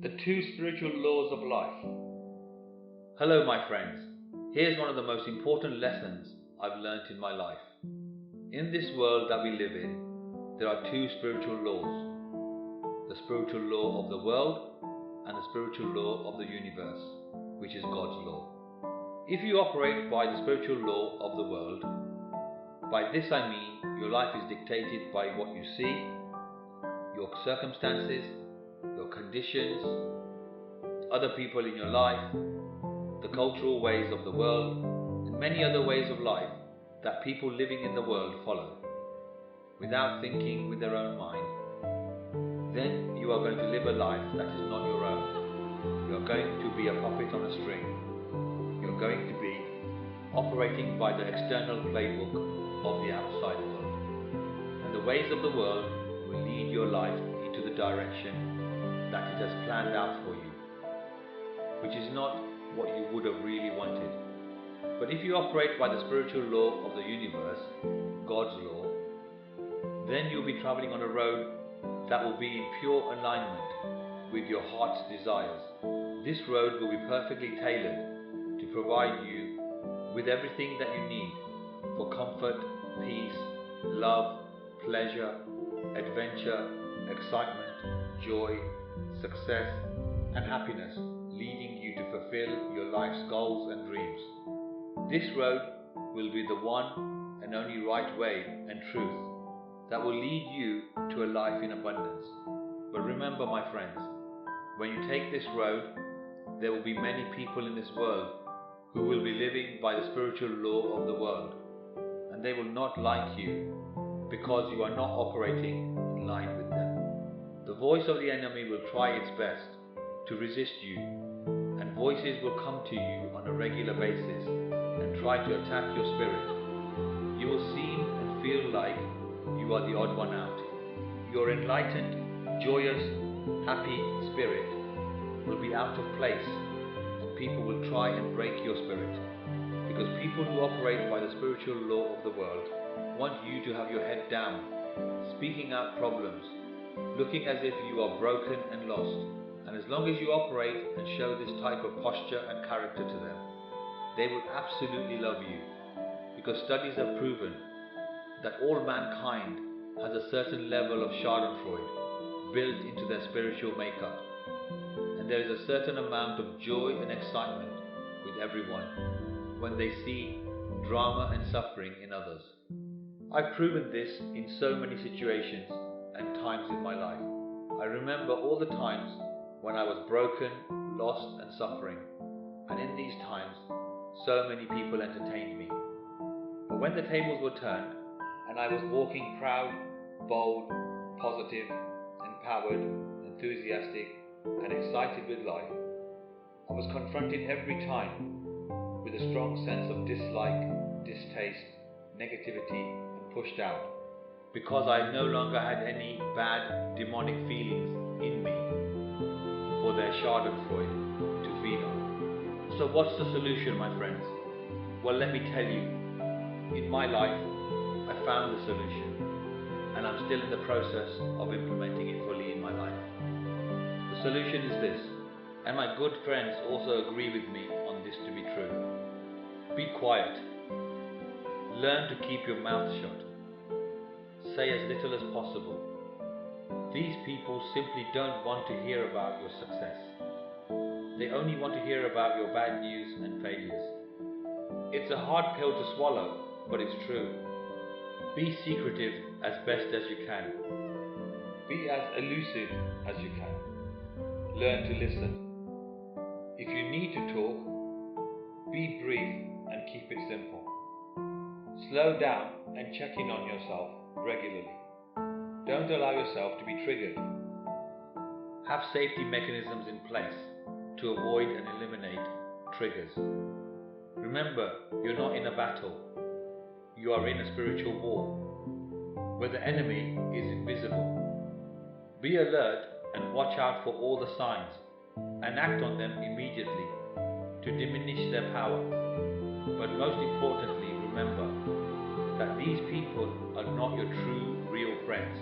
The two spiritual laws of life. Hello my friends, here's one of the most important lessons I've learnt in my life. In this world that we live in, there are two spiritual laws. The spiritual law of the world and the spiritual law of the universe, which is God's law. If you operate by the spiritual law of the world, by this I mean your life is dictated by what you see, your circumstances, your conditions, other people in your life, the cultural ways of the world, and many other ways of life that people living in the world follow, without thinking with their own mind. Then you are going to live a life that is not your own. You are going to be a puppet on a string. You are going to be operating by the external playbook of the outside world. And the ways of the world will lead your life into the direction that it has planned out for you, which is not what you would have really wanted. But if you operate by the spiritual law of the universe, God's law, then you'll be traveling on a road that will be in pure alignment with your heart's desires. This road will be perfectly tailored to provide you with everything that you need for comfort, peace, love, pleasure, adventure, excitement, joy, success, and happiness, leading you to fulfill your life's goals and dreams. This road will be the one and only right way and truth that will lead you to a life in abundance. But remember, my friends, when you take this road, there will be many people in this world who will be living by the spiritual law of the world, and they will not like you because you are not operating in line with them. The voice of the enemy will try its best to resist you, and voices will come to you on a regular basis and try to attack your spirit. You will seem and feel like you are the odd one out. Your enlightened, joyous, happy spirit will be out of place, and people will try and break your spirit, because people who operate by the spiritual law of the world want you to have your head down, speaking out problems, looking as if you are broken and lost. And as long as you operate and show this type of posture and character to them, they will absolutely love you, because studies have proven that all mankind has a certain level of schadenfreude built into their spiritual makeup, and there is a certain amount of joy and excitement with everyone when they see drama and suffering in others. I've proven this in so many situations and times in my life. I remember all the times when I was broken, lost and suffering, and in these times so many people entertained me. But when the tables were turned and I was walking proud, bold, positive, empowered, enthusiastic and excited with life, I was confronted every time with a strong sense of dislike, distaste, negativity and pushed out, because I no longer had any bad demonic feelings in me for their schadenfreude to feed on. So what's the solution, my friends? Well, let me tell you, in my life I found the solution, and I'm still in the process of implementing it fully in my life. The solution is this, and my good friends also agree with me on this to be true. Be quiet. Learn to keep your mouth shut. Say as little as possible. These people simply don't want to hear about your success. They only want to hear about your bad news and failures. It's a hard pill to swallow, but it's true. Be secretive as best as you can. Be as elusive as you can. Learn to listen. If you need to talk, be brief and keep it simple. Slow down and check in on yourself regularly. Don't allow yourself to be triggered. Have safety mechanisms in place to avoid and eliminate triggers. Remember, you're not in a battle. You are in a spiritual war, where the enemy is invisible. Be alert and watch out for all the signs, and act on them immediately to diminish their power. But most importantly, remember that these people are not your true, real friends.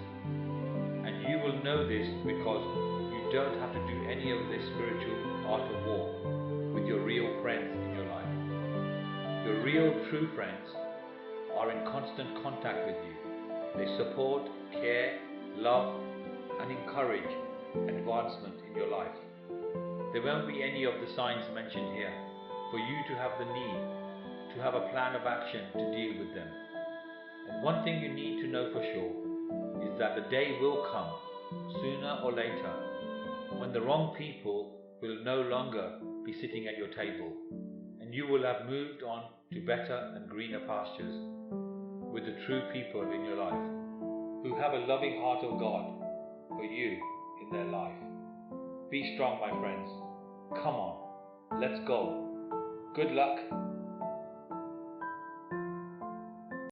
And you will know this because you you don't have to do any of this spiritual art of war with your real friends in your life. Your real, true friends are in constant contact with you. They support, care, love, and encourage advancement in your life. There won't be any of the signs mentioned here for you to have the need to have a plan of action to deal with them. And one thing you need to know for sure is that the day will come, sooner or later, when the wrong people will no longer be sitting at your table, and you will have moved on to better and greener pastures with the true people in your life, who have a loving heart of God for you in their life. Be strong, my friends. Come on, let's go. Good luck